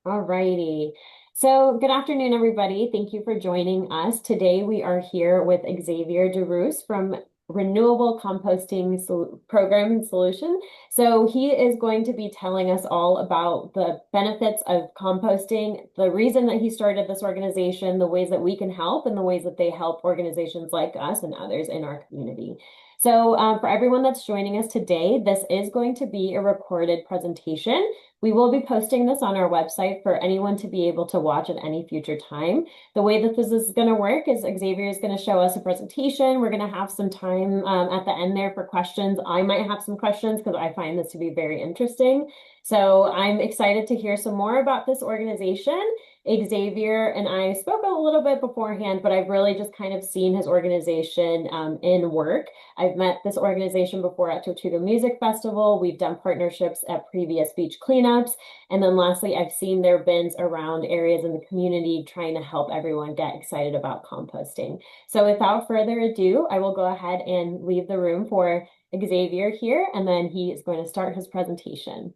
All righty. So, good afternoon, everybody. Thank you for joining us. Today, we are here with Xavier DeRoos from Renewable Composting Program and Solution. So, he is going to be telling us all about the benefits of composting, the reason that he started this organization, the ways that we can help, and the ways that they help organizations like us and others in our community. So, for everyone that's joining us today, this is going to be a recorded presentation. We will be posting this on our website for anyone to be able to watch at any future time. The way that this is going to work is Xavier is going to show us a presentation. We're going to have some time at the end there for questions. I might have some questions because I find this to be very interesting. So I'm excited to hear some more about this organization. Xavier and I spoke a little bit beforehand, but I've really just kind of seen his organization in work. I've met this organization before at Tortuga Music Festival. We've done partnerships at previous beach cleanups. And then lastly, I've seen their bins around areas in the community trying to help everyone get excited about composting. So without further ado, I will go ahead and leave the room for Xavier here, and then he is going to start his presentation.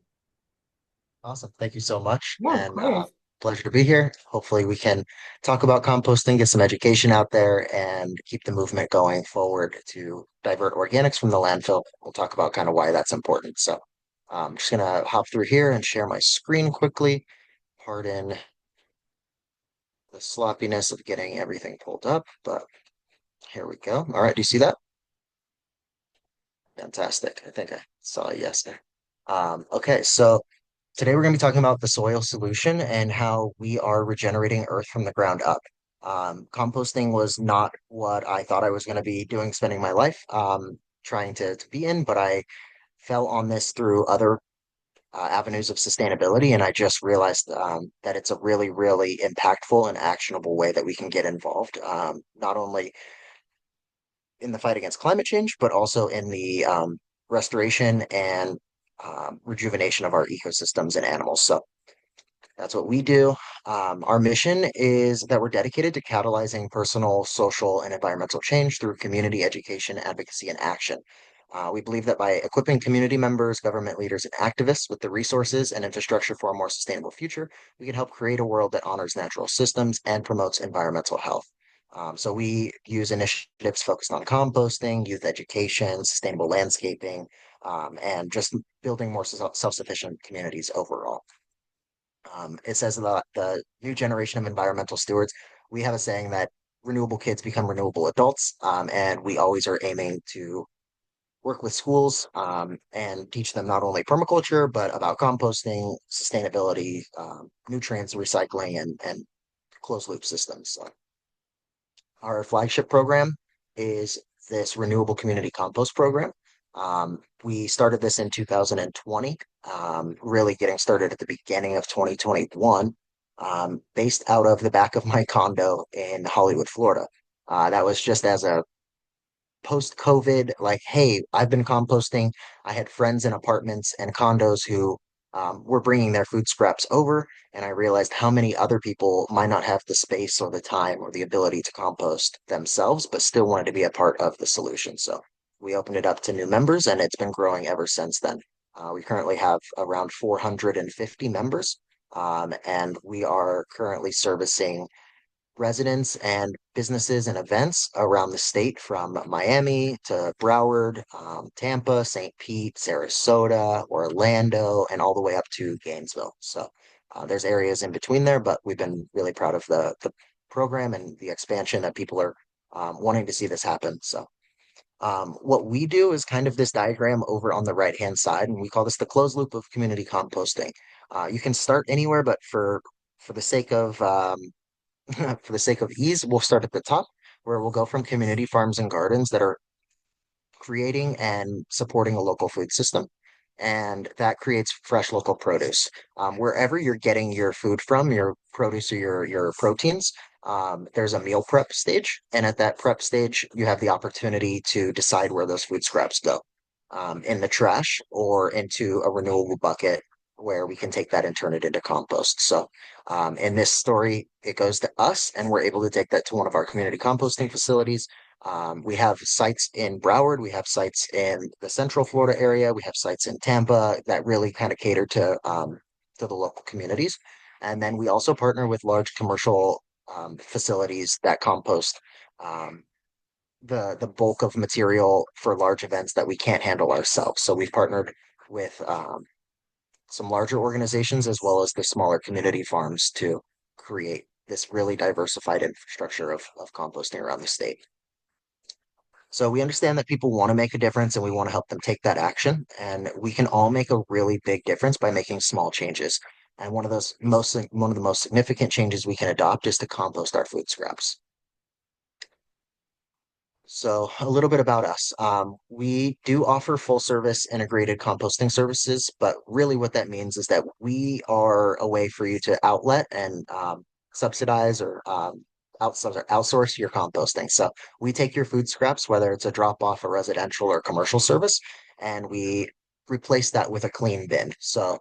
Awesome. Thank you so much. Yeah, of And course. pleasure to be here. Hopefully, we can talk about composting, get some education out there, and keep the movement going forward to divert organics from the landfill. We'll talk about kind of why that's important. So, I'm just going to hop through here and share my screen quickly. Pardon the sloppiness of getting everything pulled up, but here we go. All right. Do you see that? Fantastic. I think I saw a yes there. Okay. So, today we're going to be talking about the soil solution and how we are regenerating earth from the ground up. Composting was not what I thought I was going to be doing, spending my life trying to be in, but I fell on this through other avenues of sustainability, and I just realized that it's a really, really impactful and actionable way that we can get involved, not only in the fight against climate change, but also in the restoration and rejuvenation of our ecosystems and animals. So that's what we do. Our mission is that we're dedicated to catalyzing personal, social, and environmental change through community education, advocacy, and action. We believe that by equipping community members, government leaders, and activists with the resources and infrastructure for a more sustainable future, we can help create a world that honors natural systems and promotes environmental health. So we use initiatives focused on composting, youth education, sustainable landscaping, and just building more self-sufficient communities overall. It says that the new generation of environmental stewards, we have a saying that renewable kids become renewable adults, and we always are aiming to work with schools and teach them not only permaculture, but about composting, sustainability, nutrients recycling, and closed loop systems. So our flagship program is this renewable community compost program. We started this in 2020, really getting started at the beginning of 2021, based out of the back of my condo in Hollywood, Florida. That was just as a post COVID, like, hey, I've been composting. I had friends in apartments and condos who were bringing their food scraps over, and I realized how many other people might not have the space or the time or the ability to compost themselves, but still wanted to be a part of the solution. So we opened it up to new members, and it's been growing ever since then. We currently have around 450 members, and we are currently servicing residents and businesses and events around the state from Miami to Broward, Tampa, St. Pete, Sarasota, Orlando, and all the way up to Gainesville. So there's areas in between there, but we've been really proud of the program and the expansion that people are wanting to see this happen. So what we do is kind of this diagram over on the right hand side, and we call this the closed loop of community composting. You can start anywhere, but for the sake of for the sake of ease, we'll start at the top, where we'll go from community farms and gardens that are creating and supporting a local food system. And that creates fresh local produce. Wherever you're getting your food from, your produce or your proteins, there's a meal prep stage. And at that prep stage, you have the opportunity to decide where those food scraps go, in the trash or into a renewable bucket where we can take that and turn it into compost. So in this story, it goes to us, and we're able to take that to one of our community composting facilities. We have sites in Broward, we have sites in the Central Florida area, we have sites in Tampa that really kind of cater to the local communities. And then we also partner with large commercial facilities that compost um, the bulk of material for large events that we can't handle ourselves. So we've partnered with some larger organizations as well as the smaller community farms to create this really diversified infrastructure of composting around the state. So we understand that people want to make a difference and we want to help them take that action. And we can all make a really big difference by making small changes. And one of the most significant changes we can adopt is to compost our food scraps. So, a little bit about us. We do offer full service integrated composting services, but really what that means is that we are a way for you to outlet and subsidize or outsource your composting. So, we take your food scraps, whether it's a drop off, a residential or commercial service, and we replace that with a clean bin. So,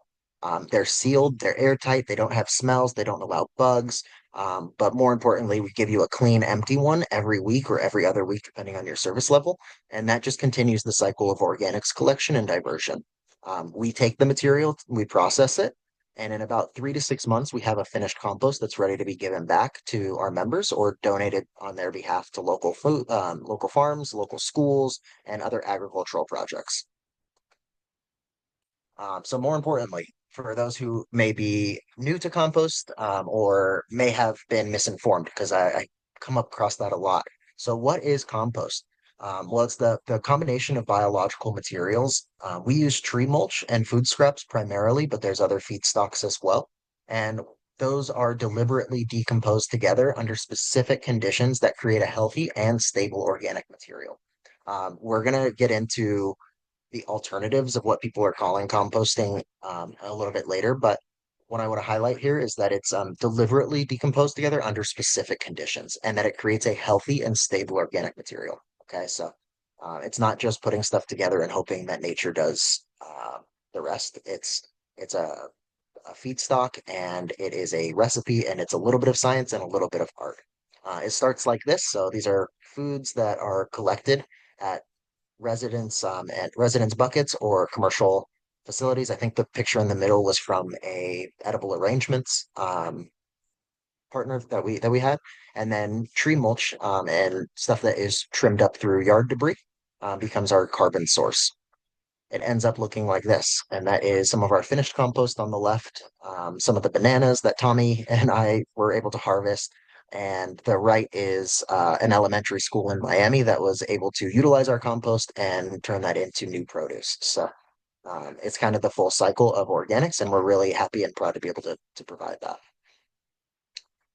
they're sealed, they're airtight, they don't have smells, they don't allow bugs. But more importantly, we give you a clean, empty one every week or every other week, depending on your service level. And that just continues the cycle of organics collection and diversion. We take the material, we process it, and in about 3 to 6 months, we have a finished compost that's ready to be given back to our members or donated on their behalf to local farms, local schools, and other agricultural projects. So more importantly, for those who may be new to compost or may have been misinformed, because I come up across that a lot. So what is compost? Well, it's the combination of biological materials. We use tree mulch and food scraps primarily, but there's other feedstocks as well. And those are deliberately decomposed together under specific conditions that create a healthy and stable organic material. We're going to get into the alternatives of what people are calling composting a little bit later. But what I want to highlight here is that it's deliberately decomposed together under specific conditions and that it creates a healthy and stable organic material. Okay, so it's not just putting stuff together and hoping that nature does the rest. It's a feedstock and it is a recipe and it's a little bit of science and a little bit of art. It starts like this. So these are foods that are collected at residence buckets or commercial facilities. I think the picture in the middle was from a edible arrangements partner that we had, and then tree mulch and stuff that is trimmed up through yard debris becomes our carbon source. It ends up looking like this, and that is some of our finished compost on the left, some of the bananas that Tommy and I were able to harvest, and the right is an elementary school in Miami that was able to utilize our compost and turn that into new produce. So it's kind of the full cycle of organics, and we're really happy and proud to be able to provide that.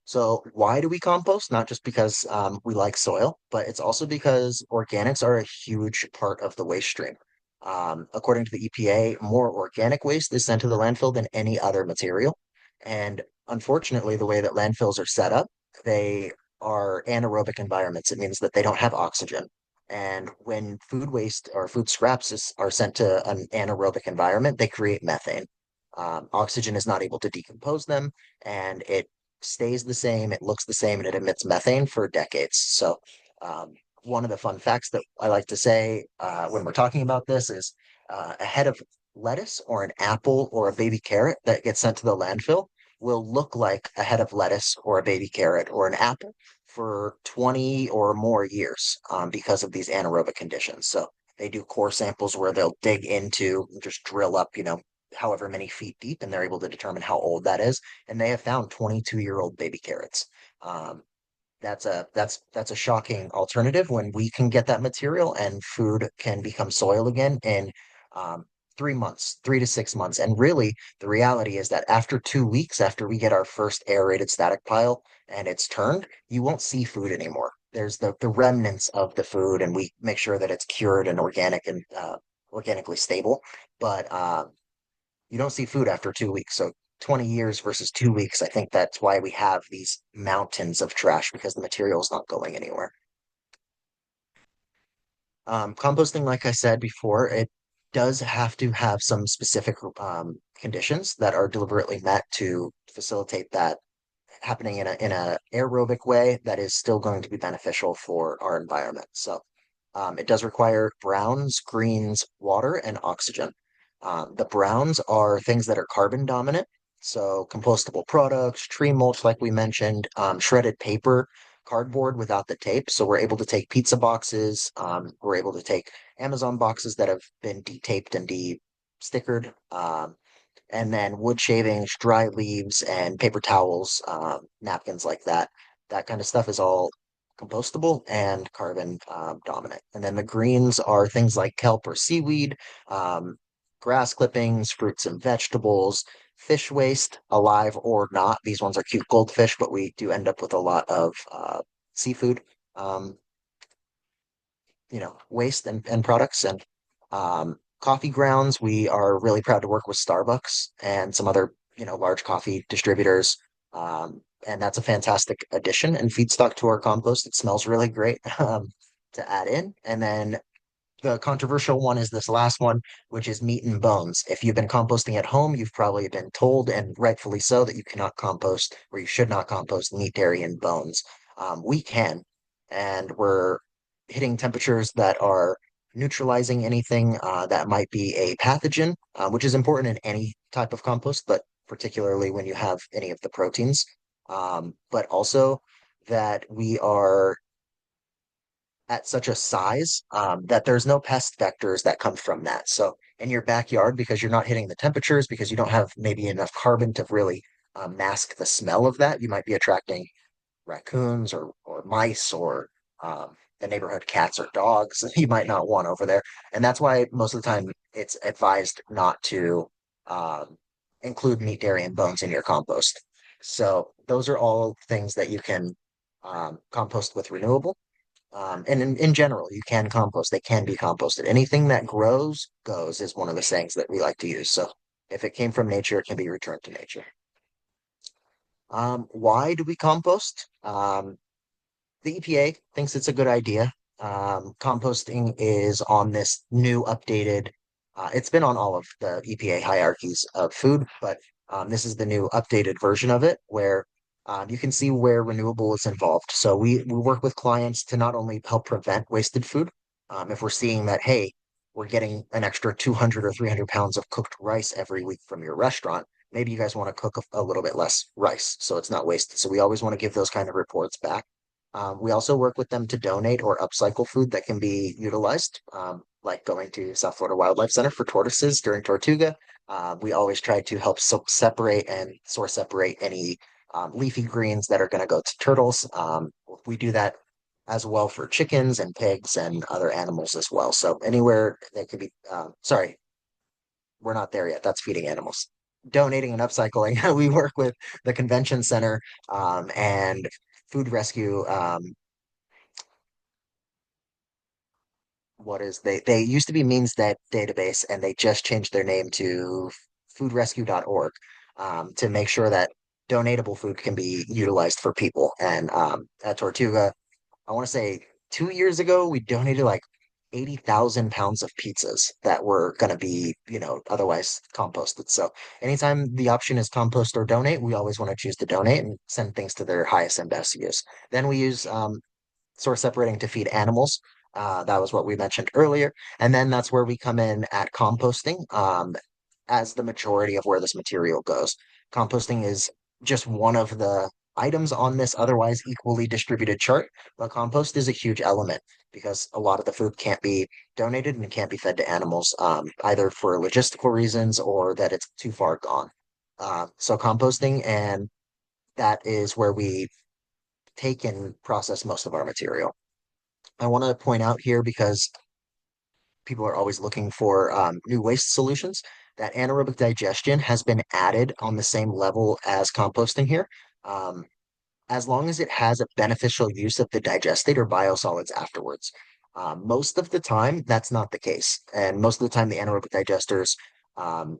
So why do we compost? Not just because we like soil, but it's also because organics are a huge part of the waste stream. According to the EPA, more organic waste is sent to the landfill than any other material. And unfortunately, the way that landfills are set up, they are anaerobic environments. It means that they don't have oxygen. And when food waste or food scraps are sent to an anaerobic environment, they create methane. Oxygen is not able to decompose them, and it stays the same, it looks the same, and it emits methane for decades. So, one of the fun facts that I like to say when we're talking about this is a head of lettuce or an apple or a baby carrot that gets sent to the landfill will look like a head of lettuce or a baby carrot or an apple for 20 or more years because of these anaerobic conditions. So, they do core samples where they'll dig into, just drill up, however many feet deep, and they're able to determine how old that is. And they have found 22-year-old baby carrots. Um, that's a shocking alternative when we can get that material and food can become soil again in um, 3 months, 3 to 6 months. And really, the reality is that after 2 weeks, after we get our first aerated static pile and it's turned, you won't see food anymore. There's the remnants of the food, and we make sure that it's cured and organic and organically stable. But you don't see food after 2 weeks. So 20 years versus 2 weeks, I think that's why we have these mountains of trash because the material is not going anywhere. Composting, like I said before, it does have to have some specific conditions that are deliberately met to facilitate that happening in a aerobic way that is still going to be beneficial for our environment. So it does require browns, greens, water, and oxygen. The browns are things that are carbon dominant, So compostable products, tree mulch, like we mentioned, shredded paper, cardboard without the tape. So we're able to take pizza boxes. We're able to take Amazon boxes that have been de-taped and de-stickered. And then wood shavings, dry leaves, and paper towels, napkins like that. That kind of stuff is all compostable and carbon dominant. And then the greens are things like kelp or seaweed, um, grass clippings, fruits and vegetables, fish waste, alive or not. These ones are cute goldfish, but we do end up with a lot of seafood. Um, waste and products and coffee grounds. We are really proud to work with Starbucks and some other, large coffee distributors. And that's a fantastic addition and feedstock to our compost. It smells really great to add in. And then the controversial one is this last one, which is meat and bones. If you've been composting at home, you've probably been told, and rightfully so, that you cannot compost or you should not compost meat, dairy, and bones. We can, and we're hitting temperatures that are neutralizing anything that might be a pathogen, which is important in any type of compost, but particularly when you have any of the proteins. But also that we are at such a size that there's no pest vectors that come from that. So in your backyard, because you're not hitting the temperatures, because you don't have maybe enough carbon to really mask the smell of that, you might be attracting raccoons or mice or the neighborhood cats or dogs you might not want over there. And that's why most of the time it's advised not to um, include meat, dairy, and bones in your compost. So those are all things that you can compost with renewable. And in general, you can compost. They can be composted. Anything that grows goes is one of the sayings that we like to use. So if it came from nature, it can be returned to nature. Why do we compost? The EPA thinks it's a good idea. Composting is on this new updated, it's been on all of the EPA hierarchies of food, but this is the new updated version of it where you can see where renewable is involved. So we work with clients to not only help prevent wasted food, if we're seeing that, hey, we're getting an extra 200 or 300 pounds of cooked rice every week from your restaurant. Maybe you guys want to cook a little bit less rice so it's not wasted. So we always want to give those kind of reports back. We also work with them to donate or upcycle food that can be utilized, like going to South Florida Wildlife Center for tortoises during Tortuga. We always try to help separate and source separate any leafy greens that are going to go to turtles. We do that as well for chickens and pigs and other animals as well. So anywhere that could be, sorry, we're not there yet. That's feeding animals. Donating and upcycling. We work with the convention center and food rescue. What is they used to be means that database and they just changed their name to foodrescue.org to make sure that donatable food can be utilized for people. And at Tortuga, I want to say 2 years ago, we donated like 80,000 pounds of pizzas that were going to be, otherwise composted. So anytime the option is compost or donate, we always want to choose to donate and send things to their highest and best use. Then we use source separating to feed animals. That was what we mentioned earlier. And then that's where we come in at composting as the majority of where this material goes. Composting is just one of the items on this otherwise equally distributed chart, but compost is a huge element because a lot of the food can't be donated and can't be fed to animals, either for logistical reasons or that it's too far gone. So composting, and that is where we take and process most of our material. I want to point out here because people are always looking for new waste solutions that anaerobic digestion has been added on the same level as composting here. Um, as long as it has a beneficial use of the digestate or biosolids afterwards. Most of the time, that's not the case. And most of the time, the anaerobic digesters um,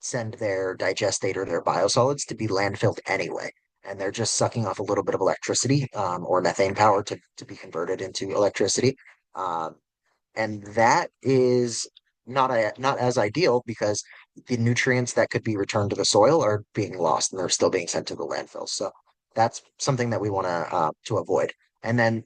send their digestate or their biosolids to be landfilled anyway. And they're just sucking off a little bit of electricity or methane power to be converted into electricity. Um, and that is not as ideal because the nutrients that could be returned to the soil are being lost and they're still being sent to the landfill. So that's something that we want to avoid. And then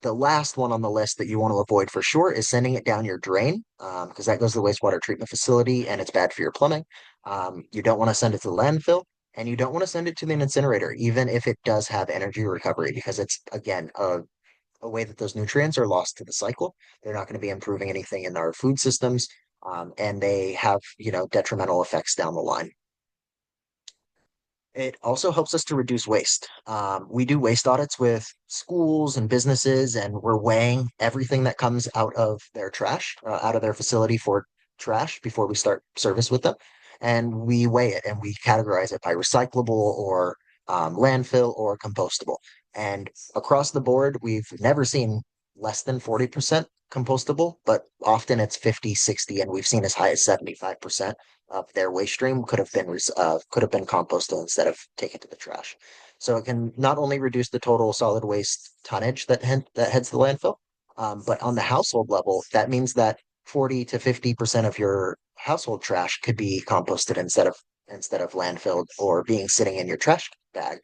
the last one on the list that you want to avoid for sure is sending it down your drain because that goes to the wastewater treatment facility and it's bad for your plumbing. You don't want to send it to the landfill, and you don't want to send it to the incinerator, even if it does have energy recovery, because it's, again, a way that those nutrients are lost to the cycle. They're not going to be improving anything in our food systems, and they have, detrimental effects down the line. It also helps us to reduce waste. We do waste audits with schools and businesses, and we're weighing everything that comes out of their trash, out of their facility for trash before we start service with them. And we weigh it and we categorize it by recyclable or landfill or compostable. And across the board, we've never seen less than 40% compostable, but often it's 50, 60, and we've seen as high as 75% of their waste stream could have been composted instead of taken to the trash. So it can not only reduce the total solid waste tonnage that heads to the landfill, but on the household level, that means that 40 to 50% of your household trash could be composted instead of landfilled or being sitting in your trash bag.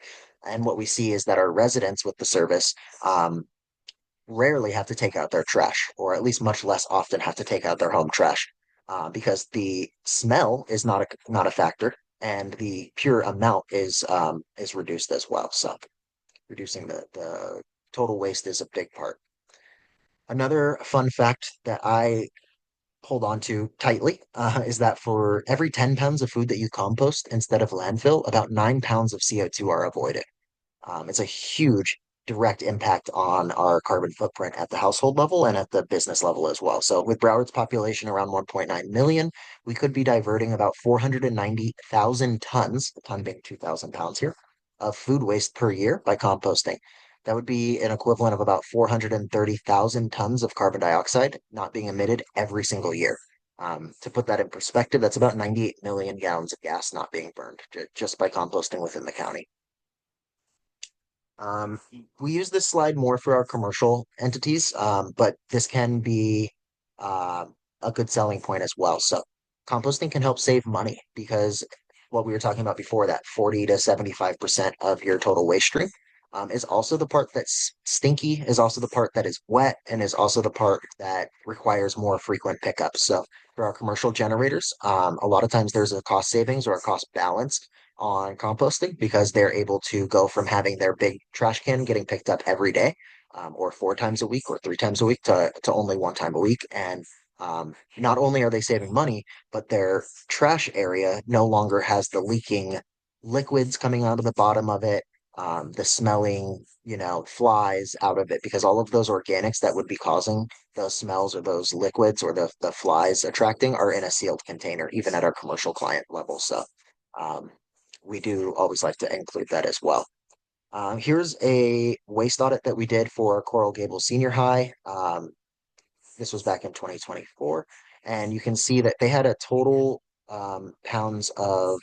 And what we see is that our residents with the service rarely have to take out their trash, or at least much less often have to take out their home trash, because the smell is not a factor, and the pure amount is reduced as well. So reducing the total waste is a big part. Another fun fact that I hold on to tightly is that for every 10 pounds of food that you compost instead of landfill, about 9 pounds of CO2 are avoided. It's a huge direct impact on our carbon footprint at the household level and at the business level as well. So, with Broward's population around 1.9 million, we could be diverting about 490,000 tons, the ton being 2,000 pounds here, of food waste per year by composting. That would be an equivalent of about 430,000 tons of carbon dioxide not being emitted every single year. To put that in perspective, that's about 98 million gallons of gas not being burned just by composting within the county. Um, we use this slide more for our commercial entities, but this can be uh, a good selling point as well. So, composting can help save money because what we were talking about before, that 40 to 75% of your total waste stream, is also the part that's stinky, is also the part that is wet, and is also the part that requires more frequent pickups. So, for our commercial generators, a lot of times there's a cost savings or a cost balance on composting because they're able to go from having their big trash can getting picked up every day, or 4 times a week or 3 times a week to only 1 time a week. And not only are they saving money, but their trash area no longer has the leaking liquids coming out of the bottom of it, the smelling, flies out of it, because all of those organics that would be causing those smells or those liquids or the flies attracting are in a sealed container, even at our commercial client level. So, um, we do always like to include that as well. Here's a waste audit that we did for Coral Gables Senior High. This was back in 2024, and you can see that they had a total pounds of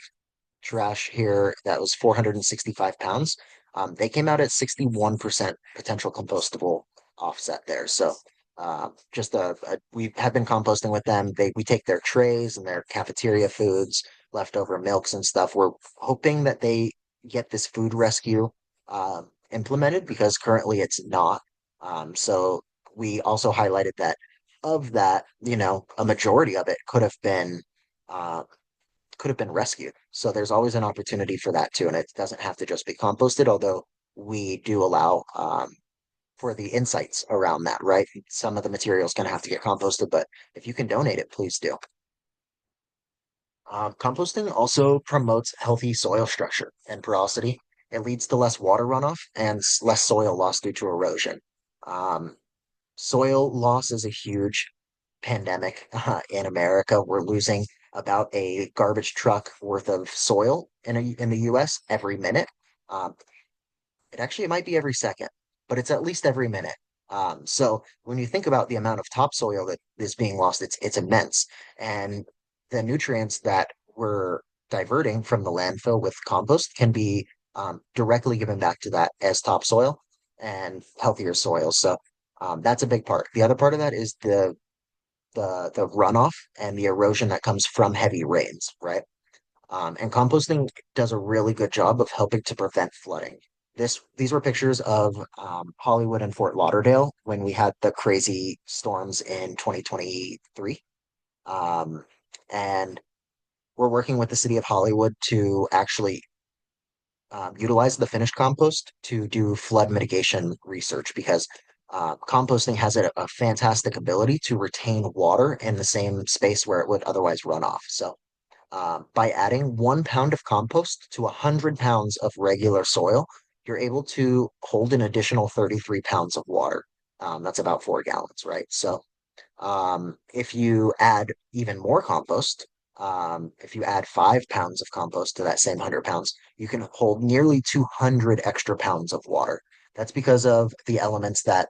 trash here that was 465 pounds. They came out at 61% potential compostable offset there. So we have been composting with them. We take their trays and their cafeteria foods, leftover milks and stuff. We're hoping that they get this food rescue implemented because currently it's not. So we also highlighted that of that, a majority of it uh, could have been rescued. So there's always an opportunity for that too. And it doesn't have to just be composted, although we do allow for the insights around that, right? Some of the material is going to have to get composted, but if you can donate it, please do. Composting also promotes healthy soil structure and porosity. It leads to less water runoff and less soil loss due to erosion. Um, Soil loss is a huge pandemic in America. We're losing about a garbage truck worth of soil in the US every minute. Um, it might be every second, but it's at least every minute. So when you think about the amount of topsoil that is being lost, it's immense. And the nutrients that we're diverting from the landfill with compost can be directly given back to that as topsoil and healthier soil. So that's a big part. The other part of that is the runoff and the erosion that comes from heavy rains, right? And composting does a really good job of helping to prevent flooding. These were pictures of Hollywood and Fort Lauderdale when we had the crazy storms in 2023. Um, and we're working with the city of Hollywood to actually utilize the finished compost to do flood mitigation research because composting has a fantastic ability to retain water in the same space where it would otherwise run off. So, by adding 1 pound of compost to 100 pounds of regular soil, you're able to hold an additional 33 pounds of water. That's about 4 gallons, right? So, if you add even more compost, if you add 5 pounds of compost to that same 100 pounds, you can hold nearly 200 extra pounds of water. That's because of the elements that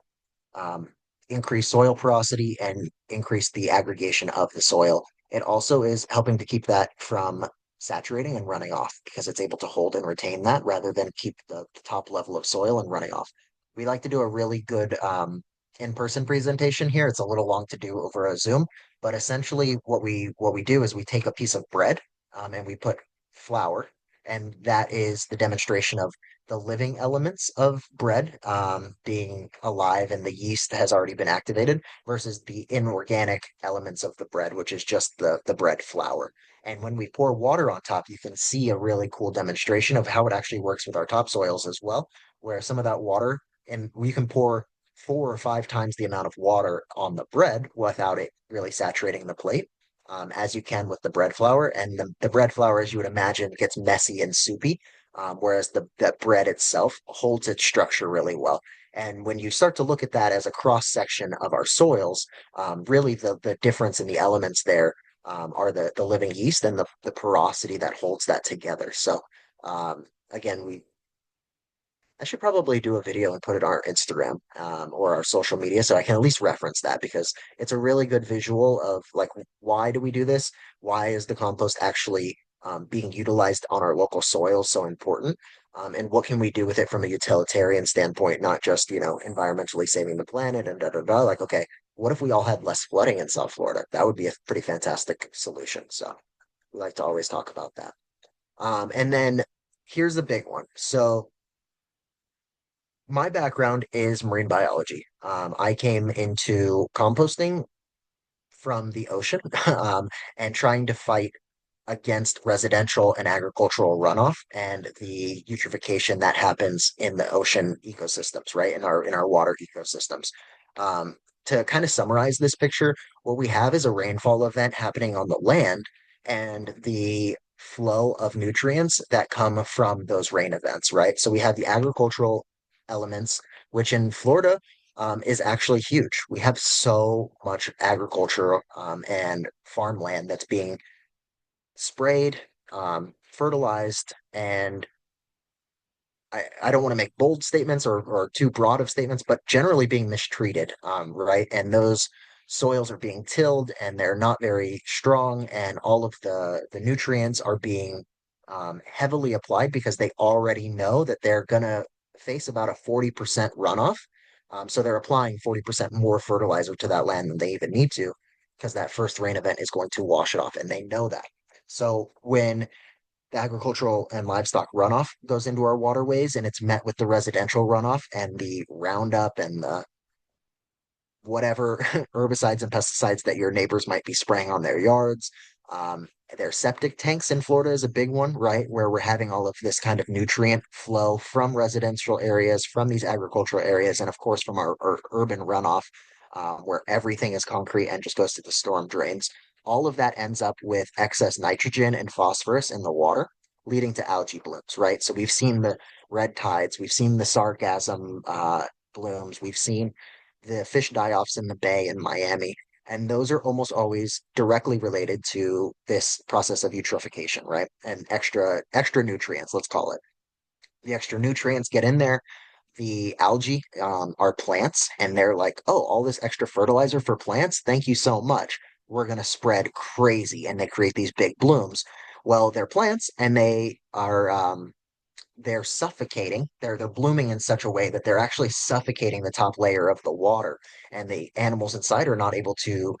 um, increase soil porosity and increase the aggregation of the soil. It also is helping to keep that from saturating and running off because it's able to hold and retain that rather than keep the top level of soil and running off. We like to do a really good in-person presentation here. It's a little long to do over a Zoom, but essentially what we do is we take a piece of bread and we put flour, and that is the demonstration of the living elements of bread being alive and the yeast has already been activated versus the inorganic elements of the bread, which is just the bread flour. And when we pour water on top, you can see a really cool demonstration of how it actually works with our topsoils as well, where some of that water, and we can pour 4 or 5 times the amount of water on the bread without it really saturating the plate. As you can with the bread flour, and the bread flour, as you would imagine, gets messy and soupy, whereas the bread itself holds its structure really well. And when you start to look at that as a cross section of our soils, really the difference in the elements there are the living yeast and the porosity that holds that together. So again, I should probably do a video and put it on our Instagram or our social media so I can at least reference that because it's a really good visual of like why do we do this? Why is the compost actually being utilized on our local soil so important? And what can we do with it from a utilitarian standpoint, not just, environmentally saving the planet and da da da. Like, okay, what if we all had less flooding in South Florida? That would be a pretty fantastic solution. So we like to always talk about that. And then here's the big one. So my background is marine biology. I came into composting from the ocean and trying to fight against residential and agricultural runoff and the eutrophication that happens in the ocean ecosystems, right? In our water ecosystems. Um, to kind of summarize this picture, what we have is a rainfall event happening on the land and the flow of nutrients that come from those rain events, right? So we have the agricultural elements, which in Florida is actually huge. We have so much agriculture and farmland that's being sprayed, fertilized, and I don't want to make bold statements or too broad of statements, but generally being mistreated, right? And those soils are being tilled and they're not very strong, and all of the nutrients are being heavily applied because they already know that they're gonna face about a 40% runoff. So they're applying 40% more fertilizer to that land than they even need to, because that first rain event is going to wash it off, and they know that. So when the agricultural and livestock runoff goes into our waterways and it's met with the residential runoff and the Roundup and the whatever herbicides and pesticides that your neighbors might be spraying on their yards. Um, their septic tanks in Florida is a big one, right? Where we're having all of this kind of nutrient flow from residential areas, from these agricultural areas, and of course from our urban runoff, where everything is concrete and just goes to the storm drains. All of that ends up with excess nitrogen and phosphorus in the water, leading to algae blooms, right? So we've seen the red tides, we've seen the sargassum blooms, we've seen the fish die-offs in the bay in Miami. And those are almost always directly related to this process of eutrophication, right? And extra nutrients, let's call it. The extra nutrients get in there. The algae are plants, and they're like, oh, all this extra fertilizer for plants. Thank you so much. We're gonna spread crazy, and they create these big blooms. Well, they're plants, and they're suffocating. They're blooming in such a way that they're actually suffocating the top layer of the water, and the animals inside are not able to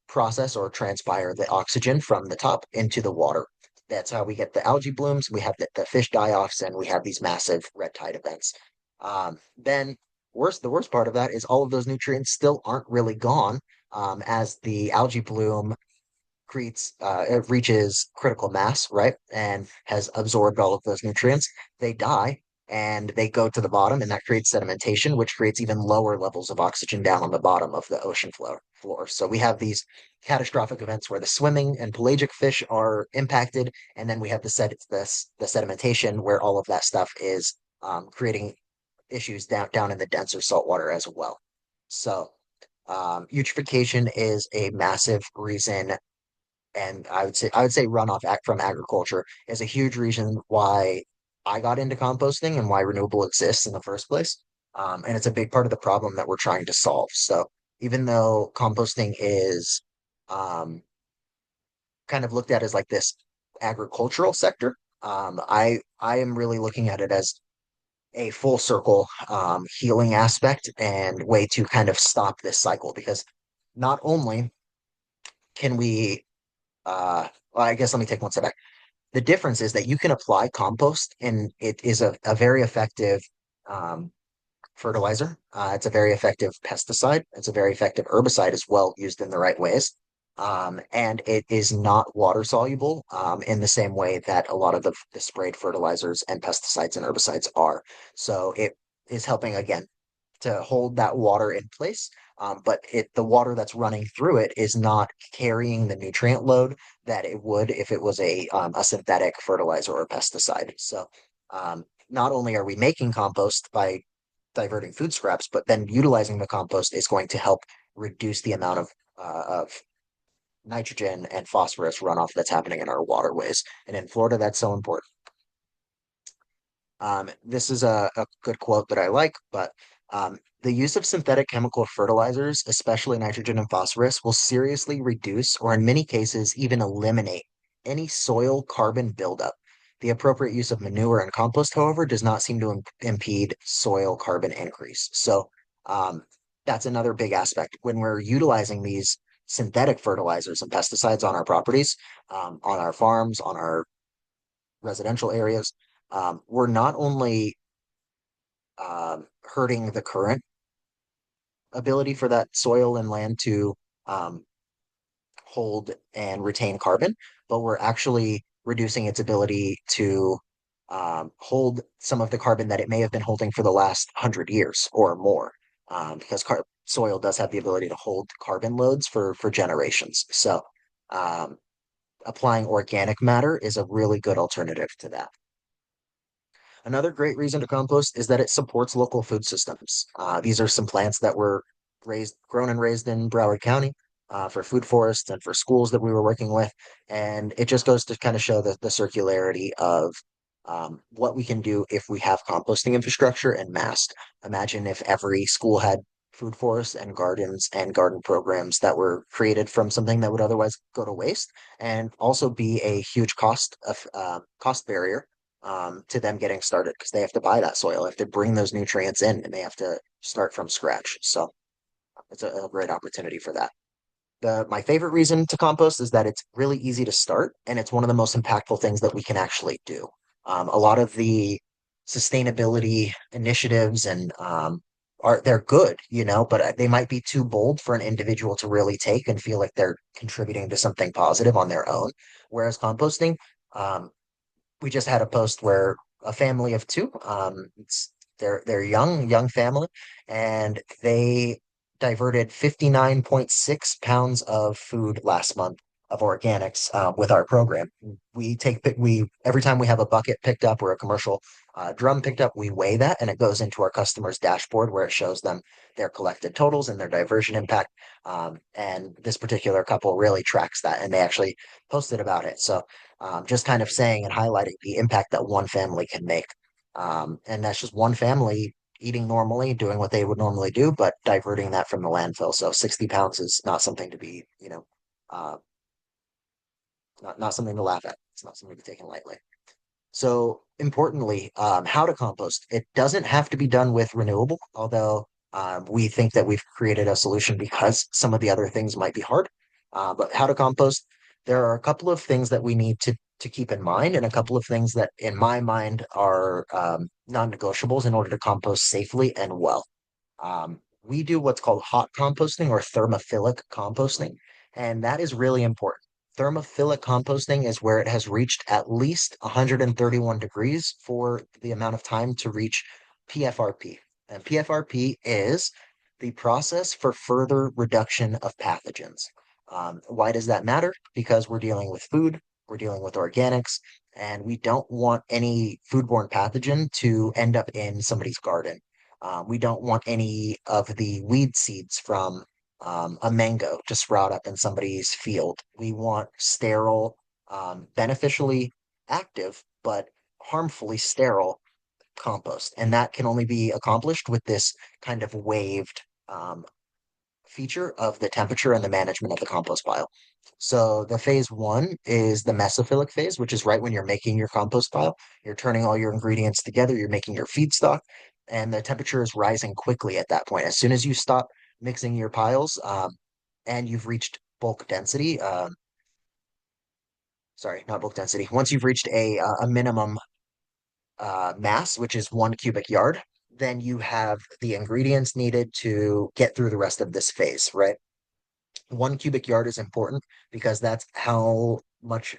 process or transpire the oxygen from the top into the water. That's how we get the algae blooms. We have the fish die-offs, and we have these massive red tide events. Then the worst part of that is all of those nutrients still aren't really gone as the algae bloom creates it reaches critical mass, right, and has absorbed all of those nutrients, they die and they go to the bottom, and that creates sedimentation, which creates even lower levels of oxygen down on the bottom of the ocean floor. So we have these catastrophic events where the swimming and pelagic fish are impacted, and then we have the sedimentation where all of that stuff is creating issues down in the denser saltwater as well. So eutrophication is a massive reason, and I would say runoff from agriculture is a huge reason why I got into composting and why renewable exists in the first place. And it's a big part of the problem that we're trying to solve. So even though composting is kind of looked at as like this agricultural sector, I am really looking at it as a full circle healing aspect and way to kind of stop this cycle because not only can we well, I guess let me take one step back. The difference is that you can apply compost and it is a very effective um, fertilizer. It's a very effective pesticide. It's a very effective herbicide as well, used in the right ways. And it is not water soluble in the same way that a lot of the sprayed fertilizers and pesticides and herbicides are. So it is helping again to hold that water in place. But the water that's running through it is not carrying the nutrient load that it would if it was a synthetic fertilizer or pesticide. So not only are we making compost by diverting food scraps, but then utilizing the compost is going to help reduce the amount of nitrogen and phosphorus runoff that's happening in our waterways. And in Florida, that's so important. This is a good quote that I like, but the use of synthetic chemical fertilizers, especially nitrogen and phosphorus, will seriously reduce, or in many cases, even eliminate any soil carbon buildup. The appropriate use of manure and compost, however, does not seem to impede soil carbon increase. So um, that's another big aspect. When we're utilizing these synthetic fertilizers and pesticides on our properties, on our farms, on our residential areas, we're not only hurting the current ability for that soil and land to um, hold and retain carbon, but we're actually reducing its ability to hold some of the carbon that it may have been holding for the last 100 years or more, because soil does have the ability to hold carbon loads for generations. So um, applying organic matter is a really good alternative to that. Another great reason to compost is that it supports local food systems. These are some plants that were grown and raised in Broward County for food forests and for schools that we were working with. And it just goes to kind of show the circularity of what we can do if we have composting infrastructure and mass. Imagine if every school had food forests and gardens and garden programs that were created from something that would otherwise go to waste and also be a huge cost barrier to them getting started because they have to buy that soil, they have to bring those nutrients in, and they have to start from scratch. So it's a great opportunity for that. My favorite reason to compost is that it's really easy to start, and it's one of the most impactful things that we can actually do. A lot of the sustainability initiatives and they're good, but they might be too bold for an individual to really take and feel like they're contributing to something positive on their own. Whereas composting, um, we just had a post where a family of two, they're young family, and they diverted 59.6 pounds of food last month of organics with our program. We every time we have a bucket picked up or a commercial drum picked up, we weigh that and it goes into our customer's dashboard where it shows them their collected totals and their diversion impact. And this particular couple really tracks that, and they actually posted about it. So just kind of saying and highlighting the impact that one family can make. And that's just one family eating normally, doing what they would normally do, but diverting that from the landfill. So 60 pounds is not something to be, uh, not something to laugh at. It's not something to be taken lightly. So importantly, how to compost. It doesn't have to be done with renewable, although we think that we've created a solution because some of the other things might be hard. But how to compost, there are a couple of things that we need to keep in mind, and a couple of things that, in my mind, are non-negotiables in order to compost safely and well. We do what's called hot composting or thermophilic composting, and that is really important. Thermophilic composting is where it has reached at least 131 degrees for the amount of time to reach PFRP. And PFRP is the process for further reduction of pathogens. Why does that matter? Because we're dealing with food, we're dealing with organics, and we don't want any foodborne pathogen to end up in somebody's garden. We don't want any of the weed seeds from a mango to sprout up in somebody's field. We want sterile, beneficially active, but harmfully sterile compost. And that can only be accomplished with this kind of waved feature of the temperature and the management of the compost pile. So the phase one is the mesophilic phase, which is right when you're making your compost pile. You're turning all your ingredients together, you're making your feedstock, and the temperature is rising quickly at that point. As soon as you stop mixing your piles, and you've reached bulk density, sorry, not bulk density. Once you've reached a minimum mass, which is 1 cubic yard, then you have the ingredients needed to get through the rest of this phase, right? 1 cubic yard is important because that's how much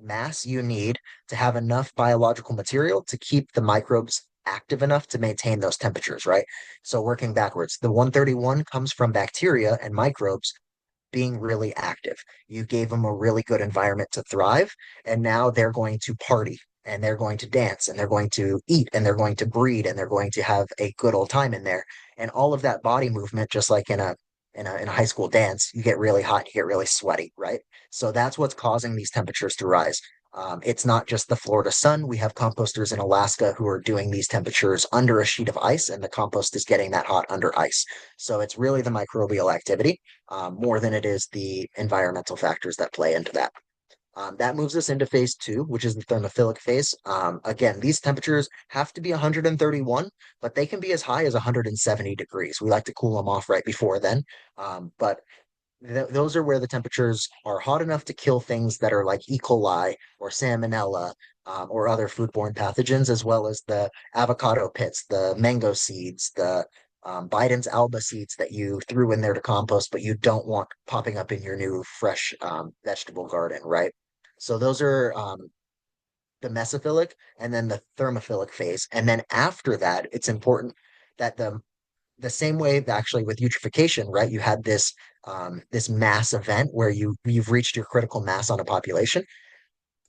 mass you need to have enough biological material to keep the microbes active enough to maintain those temperatures, right? So working backwards, the 131 comes from bacteria and microbes being really active. You gave them a really good environment to thrive, and now they're going to party and they're going to dance and they're going to eat and they're going to breed and they're going to have a good old time in there. And all of that body movement, just like in a high school dance, you get really hot, you get really sweaty, right? So that's what's causing these temperatures to rise. It's not just the Florida sun. We have composters in Alaska who are doing these temperatures under a sheet of ice, and the compost is getting that hot under ice. So it's really the microbial activity more than it is the environmental factors that play into that. That moves us into phase two, which is the thermophilic phase. Again, these temperatures have to be 131, but they can be as high as 170 degrees. We like to cool them off right before then. But those are where the temperatures are hot enough to kill things that are like E. coli or salmonella or other foodborne pathogens, as well as the avocado pits, the mango seeds, the Biden's alba seeds that you threw in there to compost, but you don't want popping up in your new fresh vegetable garden, right? So those are the mesophilic and then the thermophilic phase. And then after that, it's important that the same way that actually with eutrophication, right? You had this mass event where you've reached your critical mass on a population.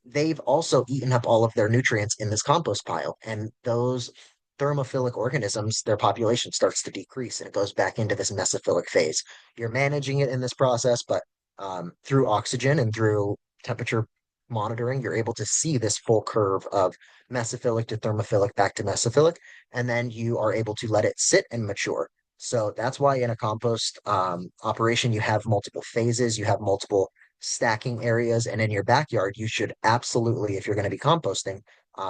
They've also eaten up all of their nutrients in this compost pile, and those thermophilic organisms, their population starts to decrease, and it goes back into this mesophilic phase. You're managing it in this process, but through oxygen and through temperature monitoring, you're able to see this full curve of mesophilic to thermophilic back to mesophilic, and then you are able to let it sit and mature. So that's why in a compost operation, you have multiple phases, you have multiple stacking areas, and in your backyard, you should absolutely, if you're going to be composting,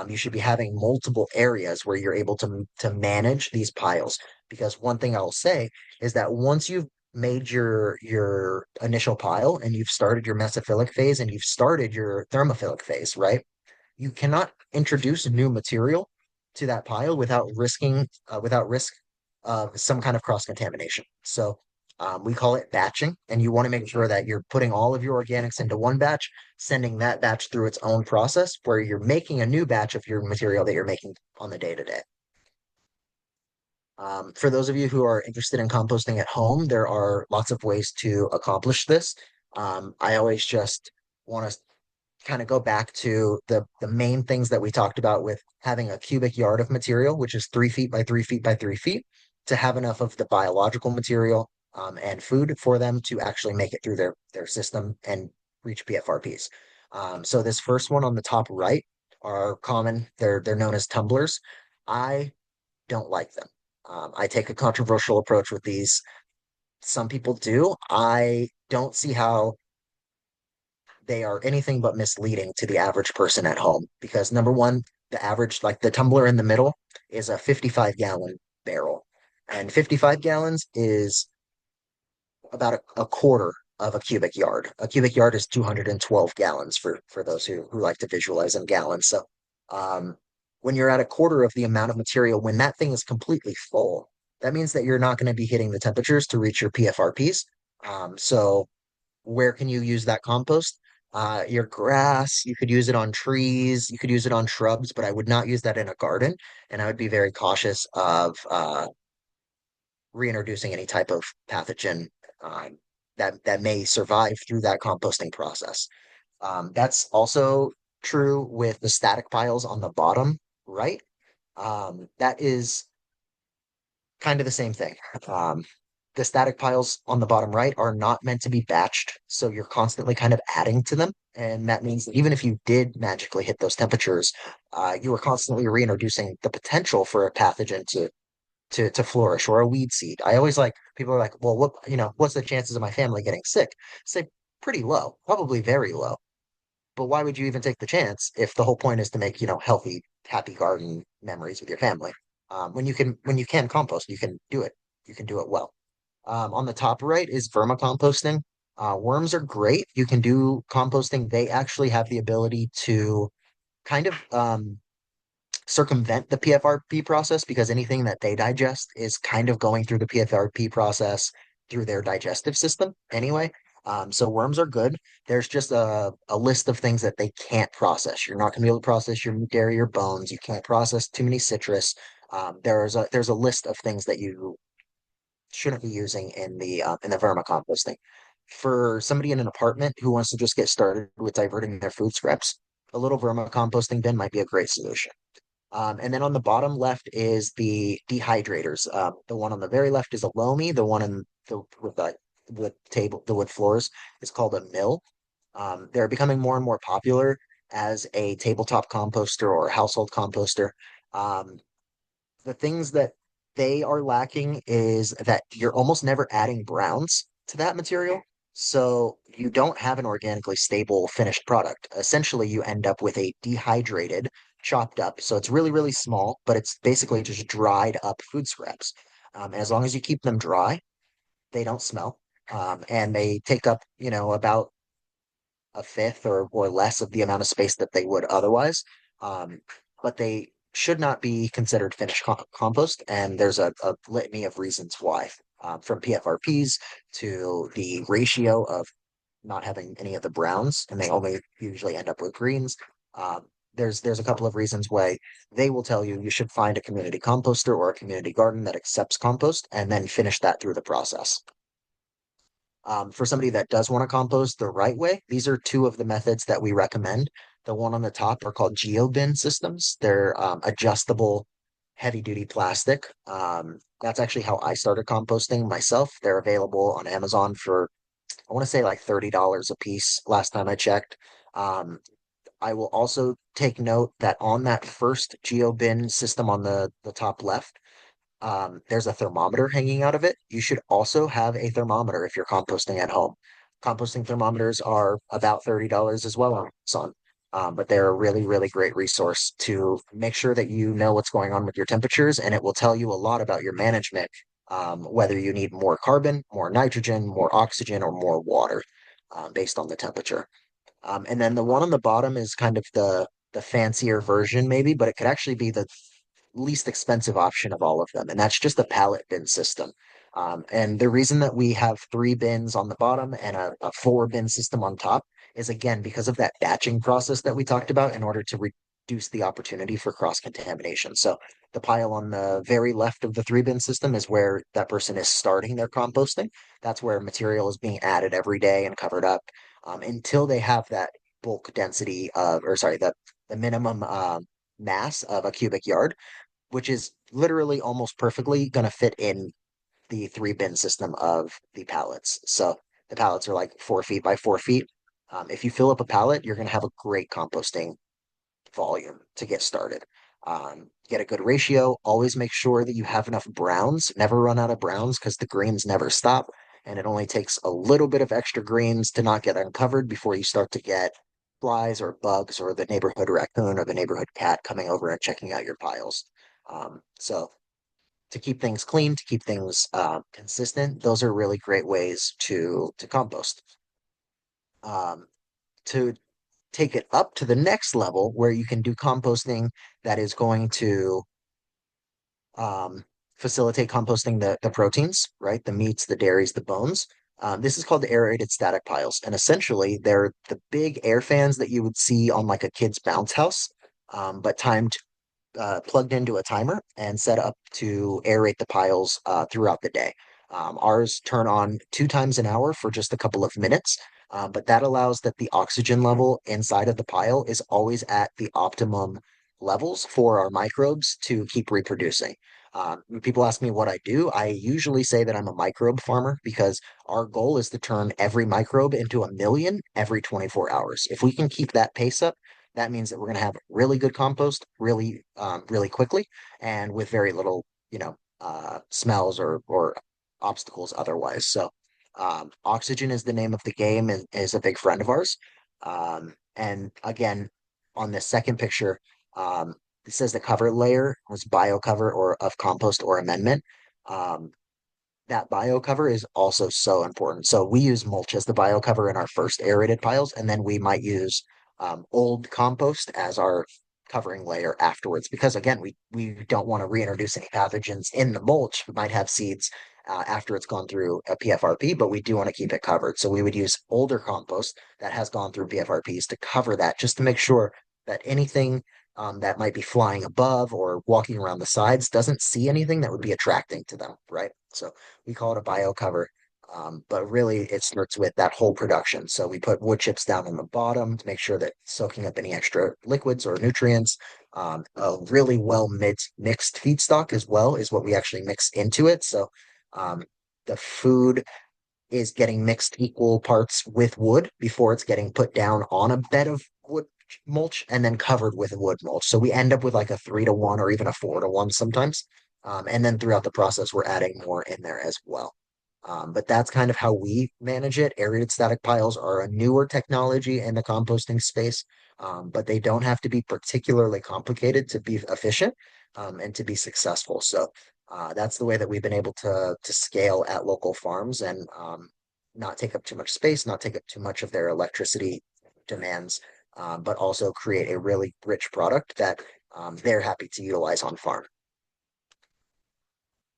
you should be having multiple areas where you're able to manage these piles. Because one thing I'll say is that once you've made your initial pile and you've started your mesophilic phase and you've started your thermophilic phase, right? You cannot introduce new material to that pile without risk of some kind of cross contamination. So we call it batching, and you want to make sure that you're putting all of your organics into one batch, sending that batch through its own process where you're making a new batch of your material that you're making on the day to day. For those of you who are interested in composting at home, there are lots of ways to accomplish this. I always just want to kind of go back to the main things that we talked about with having a cubic yard of material, which is 3 feet by 3 feet by 3 feet, to have enough of the biological material and food for them to actually make it through their system and reach PFRPs. So this first one on the top right are common. They're known as tumblers. I don't like them. I take a controversial approach with these. Some people do. I don't see how they are anything but misleading to the average person at home because number one, the average, like the tumbler in the middle, is a 55-gallon barrel. And 55 gallons is about a quarter of a cubic yard. A cubic yard is 212 gallons for those who like to visualize in gallons. So um, when you're at a quarter of the amount of material, when that thing is completely full, that means that you're not going to be hitting the temperatures to reach your PFRPs. So where can you use that compost? Your grass, you could use it on trees, you could use it on shrubs, but I would not use that in a garden. And I would be very cautious of reintroducing any type of pathogen that may survive through that composting process. That's also true with the static piles on the bottom right. That is kind of the same thing. Um, the static piles on the bottom right are not meant to be batched, so you're constantly kind of adding to them. And that means that even if you did magically hit those temperatures, you are constantly reintroducing the potential for a pathogen to flourish or a weed seed. I always like people are like, well, what's the chances of my family getting sick? Say pretty low, probably very low. But why would you even take the chance if the whole point is to make, healthy, happy garden memories with your family? When you can compost, you can do it. You can do it well. On the top right is vermicomposting. Worms are great. You can do composting. They actually have the ability to kind of circumvent the PFRP process because anything that they digest is kind of going through the PFRP process through their digestive system anyway. So worms are good. There's just a list of things that they can't process. You're not going to be able to process your meat, dairy, or bones. You can't process too many citrus. There's a list of things that you shouldn't be using in the vermicomposting. For somebody in an apartment who wants to just get started with diverting their food scraps, a little vermicomposting bin might be a great solution. And then on the bottom left is the dehydrators. The one on the very left is a loamy. The one in the with the wood table, the wood floors is called a mill. They're becoming more and more popular as a tabletop composter or household composter. Um, the things that they are lacking is that you're almost never adding browns to that material. So you don't have an organically stable finished product. Essentially, you end up with a dehydrated, chopped up. So it's really, really small, but it's basically just dried up food scraps. And as long as you keep them dry, they don't smell. And they take up, about a fifth or less of the amount of space that they would otherwise. Um, but they should not be considered finished compost. And there's a litany of reasons why, from PFRPs to the ratio of not having any of the browns, and they only usually end up with greens. There's a couple of reasons why they will tell you should find a community composter or a community garden that accepts compost and then finish that through the process. For somebody that does want to compost the right way, these are two of the methods that we recommend. The one on the top are called geobin systems. They're adjustable, heavy duty plastic. That's actually how I started composting myself. They're available on Amazon for, I want to say like $30 a piece last time I checked. Um, I will also take note that on that first geobin system on the top left, there's a thermometer hanging out of it. You should also have a thermometer if you're composting at home. Composting thermometers are about $30 as well on Amazon. But they're a really, really great resource to make sure that you know what's going on with your temperatures, and it will tell you a lot about your management, whether you need more carbon, more nitrogen, more oxygen, or more water, based on the temperature. And then the one on the bottom is kind of the fancier version, maybe, but it could actually be the least expensive option of all of them, and that's just a pallet bin system. And the reason that we have three bins on the bottom and a four bin system on top is again because of that batching process that we talked about in order to reduce the opportunity for cross contamination. So the pile on the very left of the three bin system is where that person is starting their composting. That's where material is being added every day and covered up until they have that bulk density of, or sorry, the minimum mass of a cubic yard, which is literally almost perfectly going to fit in the three bin system of the pallets. So the pallets are like 4 feet by 4 feet. If you fill up a pallet, you're going to have a great composting volume to get started. Get a good ratio. Always make sure that you have enough browns. Never run out of browns because the greens never stop. And it only takes a little bit of extra greens to not get uncovered before you start to get flies or bugs or the neighborhood raccoon or the neighborhood cat coming over and checking out your piles. So to keep things clean, to keep things consistent, those are really great ways to compost. To take it up to the next level where you can do composting that is going to um, facilitate composting the proteins, right? The meats, the dairies, the bones. This is called the aerated static piles, and essentially they're the big air fans that you would see on like a kid's bounce house, but timed plugged into a timer and set up to aerate the piles throughout the day. Ours turn on 2 times an hour for just a couple of minutes, but that allows that the oxygen level inside of the pile is always at the optimum levels for our microbes to keep reproducing. When people ask me what I do, I usually say that I'm a microbe farmer because our goal is to turn every microbe into a million every 24 hours. If we can keep that pace up, that means that we're going to have really good compost really quickly and with very little, smells or obstacles otherwise. So, oxygen is the name of the game and is a big friend of ours. And again, on this second picture, it says the cover layer was bio cover or of compost or amendment. Um, that bio cover is also so important. So we use mulch as the bio cover in our first aerated piles, and then we might use old compost as our covering layer afterwards. Because again, we don't want to reintroduce any pathogens in the mulch. We might have seeds after it's gone through a PFRP, but we do want to keep it covered. So we would use older compost that has gone through PFRPs to cover that, just to make sure that anything that might be flying above or walking around the sides doesn't see anything that would be attracting to them, right? So we call it a bio cover. But really, it starts with that whole production. So we put wood chips down on the bottom to make sure that soaking up any extra liquids or nutrients. A really well mixed feedstock as well is what we actually mix into it. So um, the food is getting mixed equal parts with wood before it's getting put down on a bed of wood mulch and then covered with wood mulch. So we end up with like a 3-to-1 or even a 4-to-1 sometimes. And then throughout the process, we're adding more in there as well. But that's kind of how we manage it. Aerated static piles are a newer technology in the composting space, but they don't have to be particularly complicated to be efficient and to be successful. So that's the way that we've been able to scale at local farms and not take up too much space, not take up too much of their electricity demands, but also create a really rich product that they're happy to utilize on farm.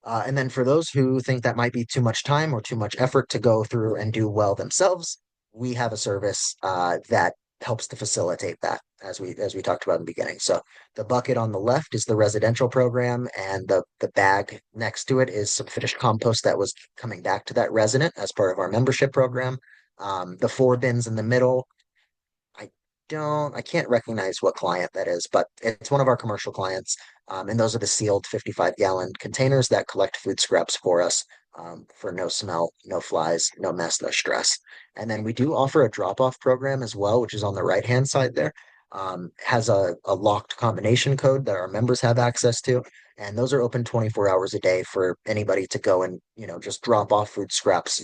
And then for those who think that might be too much time or too much effort to go through and do well themselves, we have a service that helps to facilitate that, as we talked about in the beginning. So the bucket on the left is the residential program, and the bag next to it is some finished compost that was coming back to that resident as part of our membership program. The 4 bins in the middle, I I can't recognize what client that is, but it's one of our commercial clients. And those are the sealed 55-gallon containers that collect food scraps for us for no smell, no flies, no mess, no stress. And then we do offer a drop-off program as well, which is on the right-hand side there. Has a locked combination code that our members have access to. And those are open 24 hours a day for anybody to go and, just drop off food scraps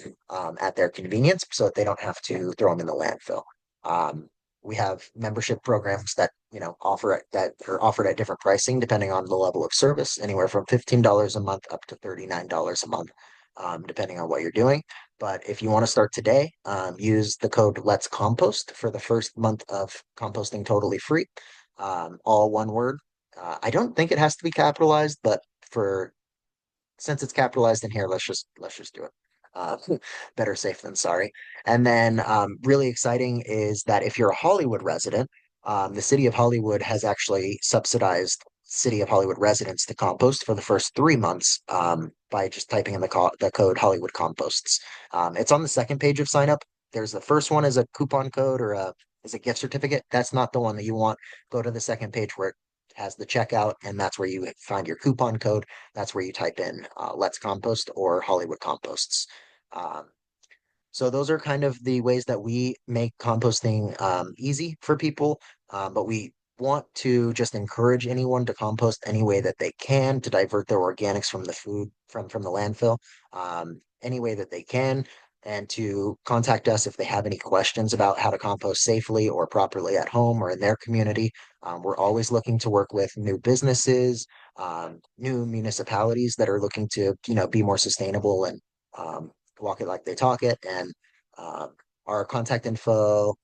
at their convenience so that they don't have to throw them in the landfill. Um, we have membership programs that that are offered at different pricing depending on the level of service, anywhere from $15 a month up to $39 a month, depending on what you're doing. But if you want to start today, use the code Let's Compost for the first month of composting totally free, all one word. I don't think it has to be capitalized, but for since it's capitalized in here, let's just do it. Uh, Better safe than sorry. And then really exciting is that if you're a Hollywood resident, the city of Hollywood has actually subsidized city of Hollywood residents to compost for the first 3 months by just typing in the code Hollywood Composts. It's on the second page of sign up. There's the first one is a coupon code or a is a gift certificate. That's not the one that you want. Go to the second page where it has the checkout, and that's where you find your coupon code. That's where you type in Let's Compost or Hollywood Composts. Um, so those are kind of the ways that we make composting easy for people. But we want to just encourage anyone to compost any way that they can to divert their organics from the food from the landfill, any way that they can, and to contact us if they have any questions about how to compost safely or properly at home or in their community. We're always looking to work with new businesses, new municipalities that are looking to, be more sustainable and walk it like they talk it. And um, our contact info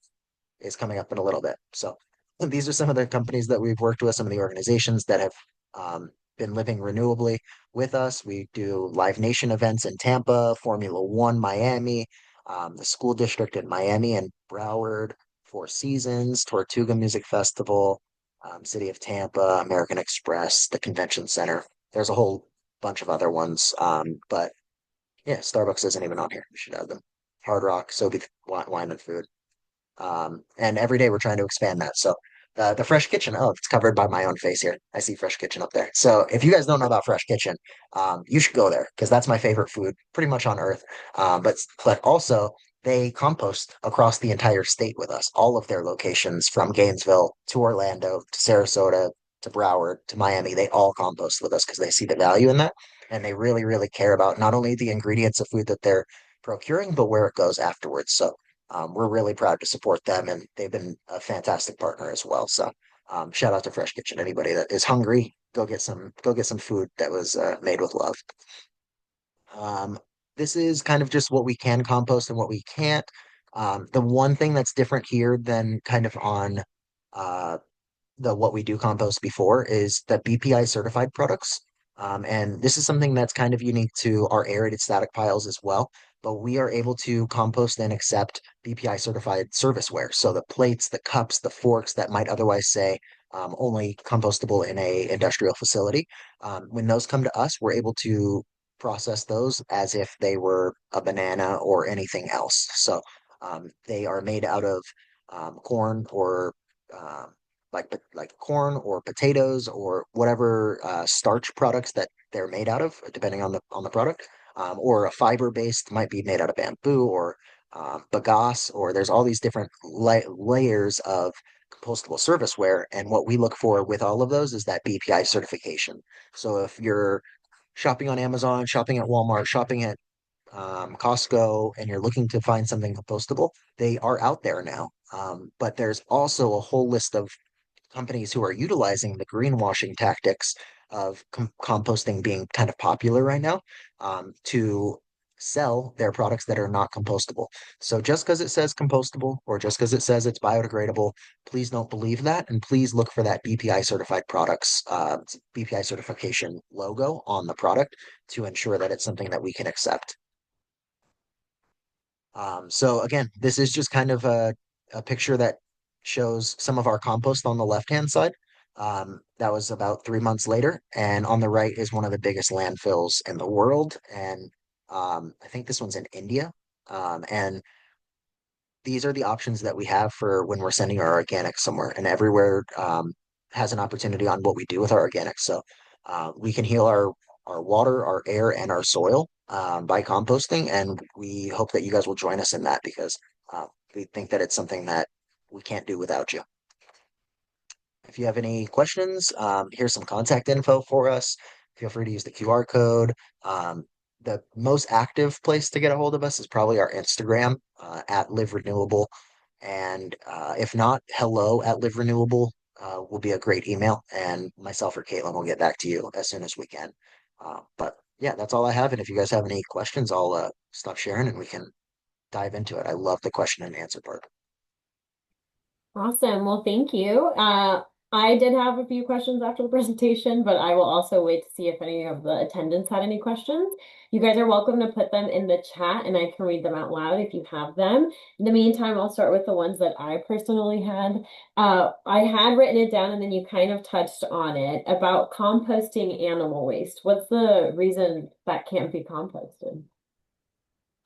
is coming up in a little bit. So these are some of the companies that we've worked with, some of the organizations that have been living renewably with us. We do Live Nation events in Tampa, Formula One Miami, the school district in Miami and Broward, Four Seasons, Tortuga Music Festival, City of Tampa, American Express, the Convention Center. There's a whole bunch of other ones, but yeah, Starbucks isn't even on here. We should add them. Hard Rock, Sobe Wine and Food. And every day we're trying to expand that. So the Fresh Kitchen, oh, it's covered by my own face here. I see Fresh Kitchen up there. So if you guys don't know about Fresh Kitchen, you should go there because that's my favorite food pretty much on earth. But also they compost across the entire state with us, all of their locations from Gainesville to Orlando to Sarasota to Broward to Miami. They all compost with us because they see the value in that. And they really, really care about not only the ingredients of food that they're procuring, but where it goes afterwards. So we're really proud to support them, and they've been a fantastic partner as well. So, shout out to Fresh Kitchen. Anybody that is hungry, go get some food that was made with love. Um, this is kind of just what we can compost and what we can't. The one thing that's different here than kind of on uh, the what we do compost before is the BPI certified products. And this is something that's kind of unique to our aerated static piles as well. But we are able to compost and accept BPI certified serviceware. So the plates, the cups, the forks that might otherwise say only compostable in a industrial facility. When those come to us, we're able to process those as if they were a banana or anything else. So they are made out of corn or um, like corn or potatoes or whatever starch products that they're made out of, depending on the product. Or a fiber based might be made out of bamboo or bagasse, or there's all these different layers of compostable serviceware. And what we look for with all of those is that BPI certification. So if you're shopping on Amazon, shopping at Walmart, shopping at Costco, and you're looking to find something compostable, they are out there now. But there's also a whole list of companies who are utilizing the greenwashing tactics of composting being kind of popular right now to sell their products that are not compostable. So just because it says compostable or just because it says it's biodegradable, please don't believe that. And please look for that BPI certified products, BPI certification logo on the product to ensure that it's something that we can accept. So again, this is just kind of a picture that shows some of our compost on the left-hand side. That was about 3 months later. And on the right is one of the biggest landfills in the world. And I think this one's in India. And these are the options that we have for when we're sending our organics somewhere. And everywhere has an opportunity on what we do with our organics. So we can heal our water, our air, and our soil by composting. And we hope that you guys will join us in that because we think that it's something that we can't do without you. If you have any questions, here's some contact info for us. Feel free to use the QR code. Um, the most active place to get a hold of us is probably our Instagram at Live Renewable. And if not, hello at Live Renewable will be a great email. And myself or Caitlin will get back to you as soon as we can. But yeah, that's all I have. And if you guys have any questions, I'll stop sharing and we can dive into it. I love the question and answer part. Awesome. Well, thank you. I did have a few questions after the presentation, but I will also wait to see if any of the attendants had any questions. You guys are welcome to put them in the chat and I can read them out loud if you have them. In the meantime, I'll start with the ones that I personally had. I had written it down and then you kind of touched on it about composting animal waste. What's the reason that can't be composted?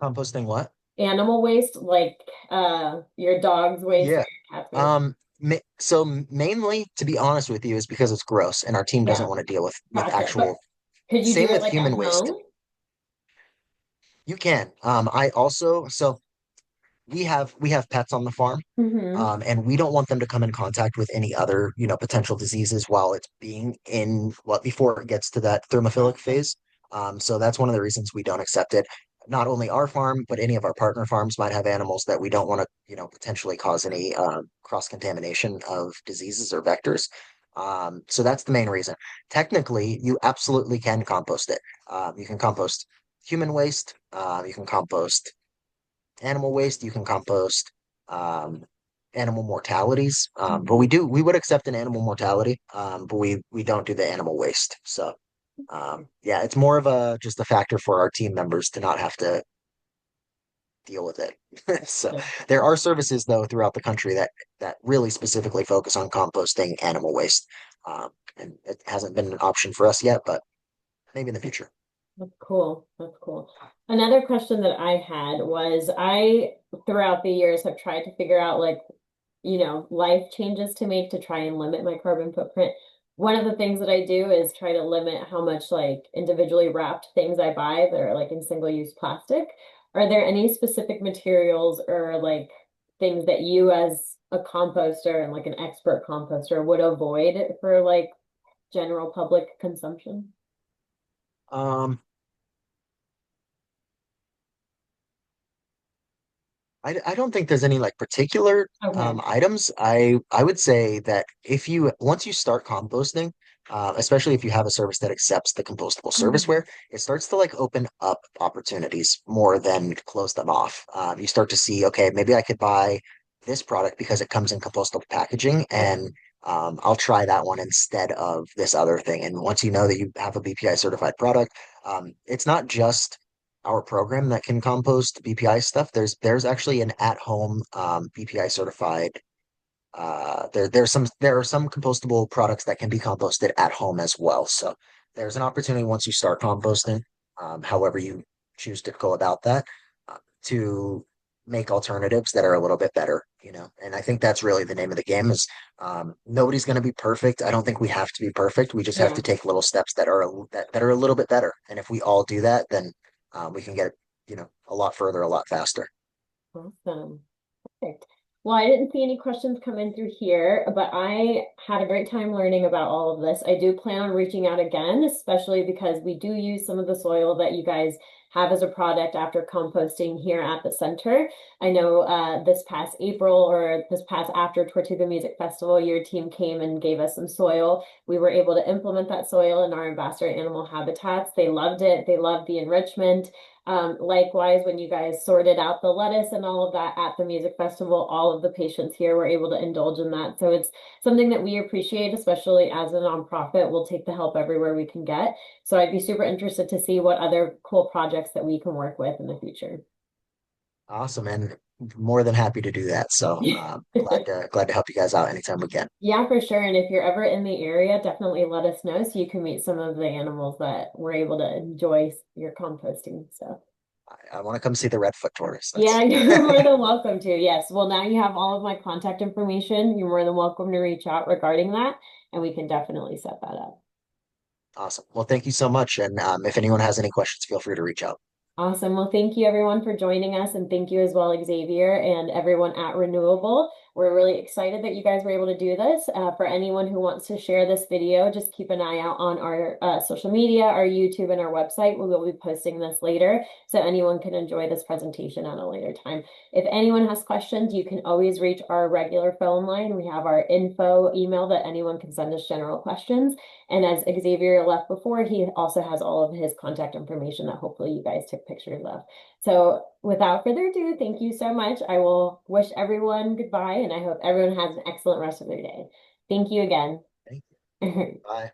Composting what? Animal waste, like your dog's waste or Yeah. your cat's waste. So mainly, to be honest with you, is because it's gross and our team doesn't Yeah, want to deal with gotcha. But actual. could you do Same it with like at human waste. home? You can. I also so we have pets on the farm, Mm-hmm. and we don't want them to come in contact with any other, potential diseases while it's being in what before it gets to that thermophilic Gotcha. phase. So that's one of the reasons we don't accept it. Not only our farm, but any of our partner farms might have animals that we don't want to, potentially cause any cross contamination of diseases or vectors. So that's the main reason. Technically, you absolutely can compost it. You can compost human waste. You can compost animal waste, you can compost um, animal mortalities. But Mhm. we would accept an animal mortality, but we don't do the animal waste. So yeah, it's more of a just a factor for our team members to not have to deal with it. So Yeah. there are services though throughout the country that really specifically focus on composting animal waste. And it hasn't been an option for us yet, but maybe in the future. That's cool. That's cool. Another question that I had was I, throughout the years, have tried to figure out like, life changes to make to try and limit my carbon footprint. One of the things that I do is try to limit how much like individually wrapped things I buy that are like in single-use plastic. Are there any specific materials or like things that you as a composter and like an expert composter would avoid for like general public consumption? I don't think there's any like particular Okay. items. I would say that if you once you start composting, especially if you have a service that accepts the compostable Mhm. serviceware, it starts to like open up opportunities more than close them off. You start to see, okay, maybe I could buy this product because it comes in compostable packaging, Yeah. and I'll try that one instead of this other thing. And once you know that you have a BPI certified product, it's not just our program that can compost BPI stuff. There's actually an at-home BPI certified there are some compostable products that can be composted at home as well. So there's an opportunity once you start composting, however you choose to go about that, to make alternatives that are a little bit better, you know. And I think that's really the name of the game is nobody's going to be perfect. I don't think we have to be perfect. We just have Yeah. to take little steps that are a little bit better. And if we all do that, then we can get, you know, a lot further, a lot faster. Awesome. Perfect. Well, I didn't see any questions come in through here, but I had a great time learning about all of this. I do plan on reaching out again, especially because we do use some of the soil that you guys have as a product after composting here at the center. I know this past April or this past after Tortuga Music Festival, your team came and gave us some soil. We were able to implement that soil in our ambassador animal habitats. They loved it. They loved the enrichment. Likewise, when you guys sorted out the lettuce and all of that at the music festival, all of the patients here were able to indulge in that. So it's something that we appreciate, especially as a nonprofit. We'll take the help everywhere we can get. So I'd be super interested to see what other cool projects that we can work with in the future. Awesome, and more than happy to do that. So glad to help you guys out anytime we can. Yeah, for sure. And if you're ever in the area, definitely let us know so you can meet some of the animals that were able to enjoy your composting stuff. I want to come see the Redfoot tortoise. Yeah, That's you're more than welcome to. Yes. Well, now you have all of my contact information. You're more than welcome to reach out regarding that, and we can definitely set that up. awesome. Well, thank you so much. And if anyone has any questions, feel free to reach out. Awesome. Well, thank you everyone for joining us, and thank you as well, Xavier, and everyone at Renewable. We're really excited that you guys were able to do this. For anyone who wants to share this video, just keep an eye out on our social media, our YouTube, and our website. We will be posting this later, so anyone can enjoy this presentation at a later time. If anyone has questions, you can always reach our regular phone line. We have our info email that anyone can send us general questions. And as Xavier left before, he also has all of his contact information that hopefully you guys took pictures of. So without further ado, thank you so much. I will wish everyone goodbye and I hope everyone has an excellent rest of their day. Thank you again. Thank you. All right. Bye.